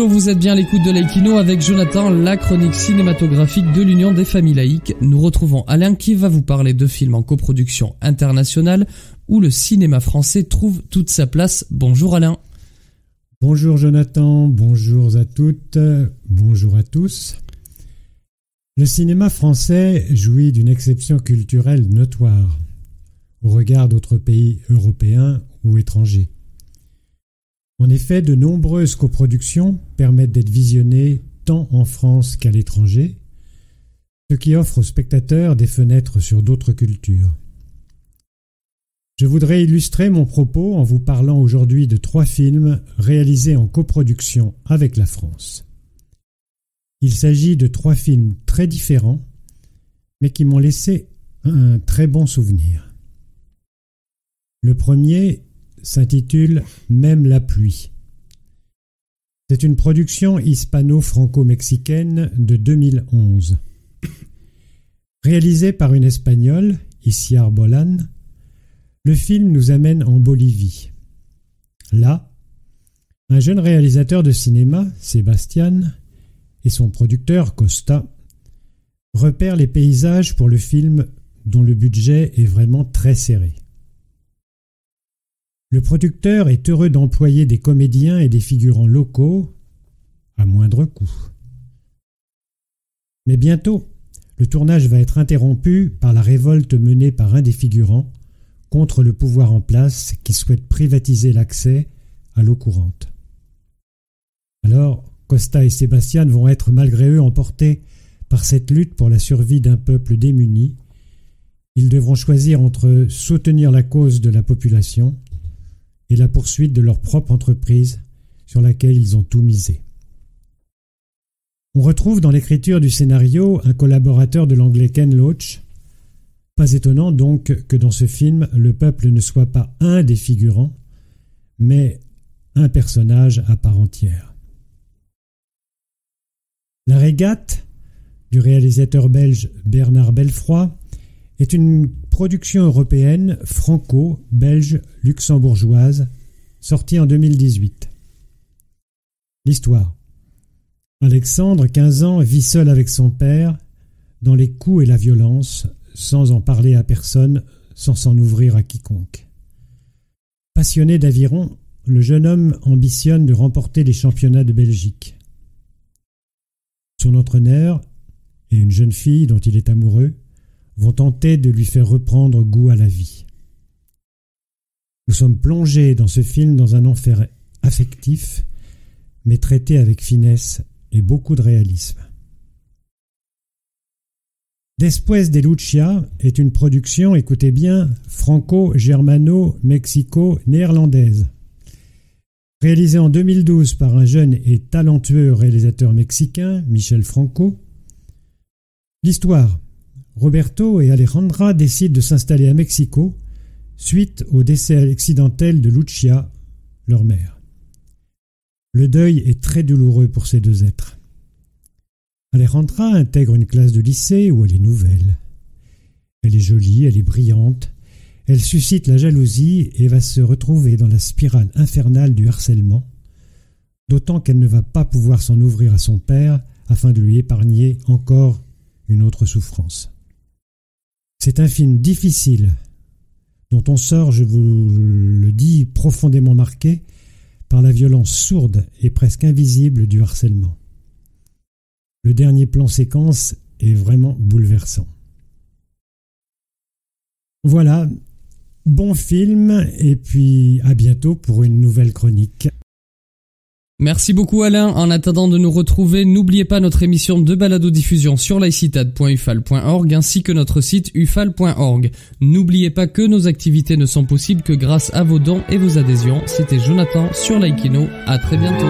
Bonjour, vous êtes bien à l'écoute de Laïkino avec Jonathan, la chronique cinématographique de l'Union des familles laïques. Nous retrouvons Alain qui va vous parler de films en coproduction internationale où le cinéma français trouve toute sa place. Bonjour Alain. Bonjour Jonathan, bonjour à toutes, bonjour à tous. Le cinéma français jouit d'une exception culturelle notoire au regard d'autres pays européens ou étrangers. En effet, de nombreuses coproductions permettent d'être visionnées tant en France qu'à l'étranger, ce qui offre aux spectateurs des fenêtres sur d'autres cultures. Je voudrais illustrer mon propos en vous parlant aujourd'hui de 3 films réalisés en coproduction avec la France. Il s'agit de 3 films très différents, mais qui m'ont laissé un très bon souvenir. Le premier s'intitule « Même la pluie ». C'est une production hispano-franco-mexicaine de 2011. Réalisé par une Espagnole, Itziar Bolan, le film nous amène en Bolivie. Là, un jeune réalisateur de cinéma, Sebastián, et son producteur, Costa, repèrent les paysages pour le film dont le budget est vraiment très serré. Le producteur est heureux d'employer des comédiens et des figurants locaux à moindre coût. Mais bientôt, le tournage va être interrompu par la révolte menée par un des figurants contre le pouvoir en place qui souhaite privatiser l'accès à l'eau courante. Alors, Costa et Sebastián vont être malgré eux emportés par cette lutte pour la survie d'un peuple démuni. Ils devront choisir entre soutenir la cause de la population et la poursuite de leur propre entreprise sur laquelle ils ont tout misé. On retrouve dans l'écriture du scénario un collaborateur de l'anglais Ken Loach. Pas étonnant donc que dans ce film, le peuple ne soit pas un des figurants, mais un personnage à part entière. La Régate, du réalisateur belge Bernard Belfroy, est une production européenne franco-belge-luxembourgeoise sortie en 2018. L'histoire. Alexandre, 15 ans, vit seul avec son père dans les coups et la violence, sans en parler à personne, sans s'en ouvrir à quiconque. Passionné d'aviron, le jeune homme ambitionne de remporter les championnats de Belgique. Son entraîneur et une jeune fille dont il est amoureux vont tenter de lui faire reprendre goût à la vie. Nous sommes plongés dans ce film dans un enfer affectif, mais traité avec finesse et beaucoup de réalisme. Después de Lucia est une production, écoutez bien, franco-germano-mexico-néerlandaise. Réalisée en 2012 par un jeune et talentueux réalisateur mexicain, Michel Franco. L'histoire. Roberto et Alejandra décident de s'installer à Mexico suite au décès accidentel de Lucia, leur mère. Le deuil est très douloureux pour ces 2 êtres. Alejandra intègre une classe de lycée où elle est nouvelle. Elle est jolie, elle est brillante, elle suscite la jalousie et va se retrouver dans la spirale infernale du harcèlement, d'autant qu'elle ne va pas pouvoir s'en ouvrir à son père afin de lui épargner encore une autre souffrance. C'est un film difficile, dont on sort, je vous le dis, profondément marqué par la violence sourde et presque invisible du harcèlement. Le dernier plan séquence est vraiment bouleversant. Voilà, bon film, et puis à bientôt pour une nouvelle chronique. Merci beaucoup Alain. En attendant de nous retrouver, n'oubliez pas notre émission de balado-diffusion sur laïcitad.ufal.org ainsi que notre site ufal.org. N'oubliez pas que nos activités ne sont possibles que grâce à vos dons et vos adhésions. C'était Jonathan sur Laïkino. À très bientôt.